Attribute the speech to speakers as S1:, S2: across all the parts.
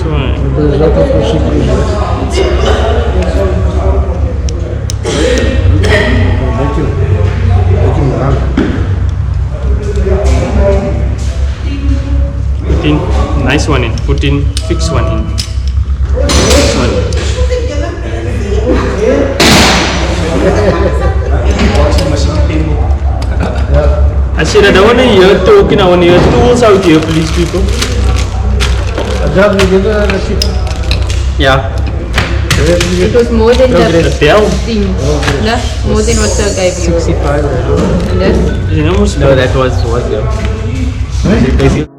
S1: There's a lot of machinery here. Making run.
S2: Put in nice one in. Put in fix one in. Fix one. I said I don't want to hear talking. I want to hear tools out here, police people. Yeah.
S3: It was more than the
S2: Tell.
S3: thing. No? More than what sir gave you.
S4: 65.
S3: And then,
S2: You know,
S4: No, that was yeah. Basically.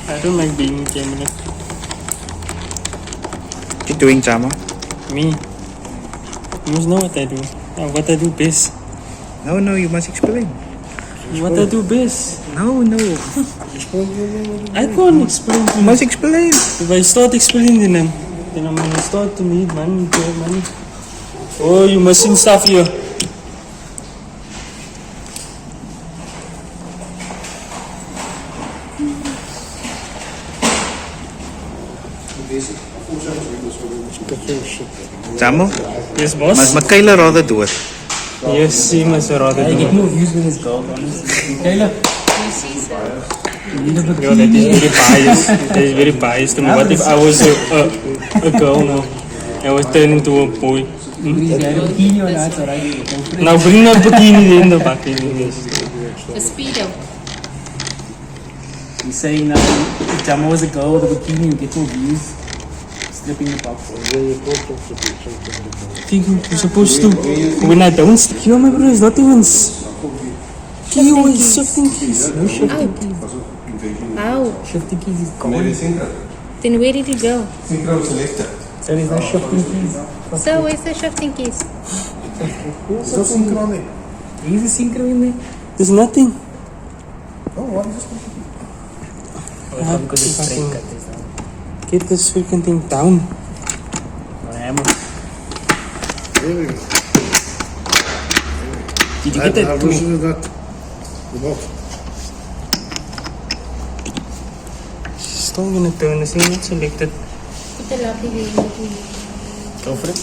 S2: I don't like being in camera.
S4: What you doing, Jama?
S2: Me? You must know what I do. What I do best.
S4: No, you must explain.
S2: What I do best.
S4: No.
S2: I can't explain.
S4: You must explain.
S2: If I start explaining them, then I'm gonna start to need money, get money. Oh, you missing stuff here.
S4: Jama?
S2: Yes, boss.
S4: Must Michaela rather do it?
S2: Yes, he must rather do it.
S5: more views with his gold, honestly. Kayla,
S3: you see sir.
S2: Yo, that is very biased. That is very biased to me. What if I was a girl now? I was turned into a boy.
S5: he's got a bikini on that, alright.
S2: Now bring that bikini in the back.
S3: A speedo.
S5: He's saying now, if Jama was a girl with a bikini, you get more views. Slipping the box.
S2: I think you're supposed to. When I don't stick you, my bro, it's not even. Key always shifting keys. No shifting keys.
S3: How?
S5: Shifting keys is gone.
S3: Then where did he go?
S5: So there's no shifting keys.
S3: So where's the shifting keys?
S1: Still synchro there.
S5: He's a synchro in there.
S2: There's nothing.
S1: Oh, what is this?
S5: Because it's straight cut this down.
S2: Get this freaking thing down.
S5: Hammer.
S1: There we go.
S5: Did you get that?
S1: How loosen is that? The box.
S2: Still gonna turn this thing not selected.
S3: Put the lovely way in between.
S5: Go for it.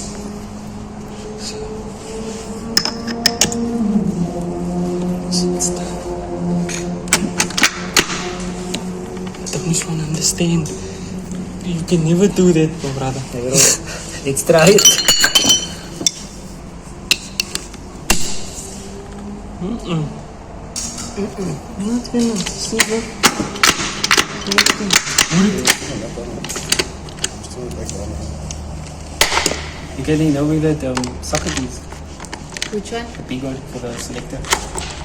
S2: I don't want to understand. You can never do that, my brother.
S5: Let's try it.
S2: Not gonna see that.
S5: You getting over that socket keys?
S3: Which one?
S5: The big one for the selector.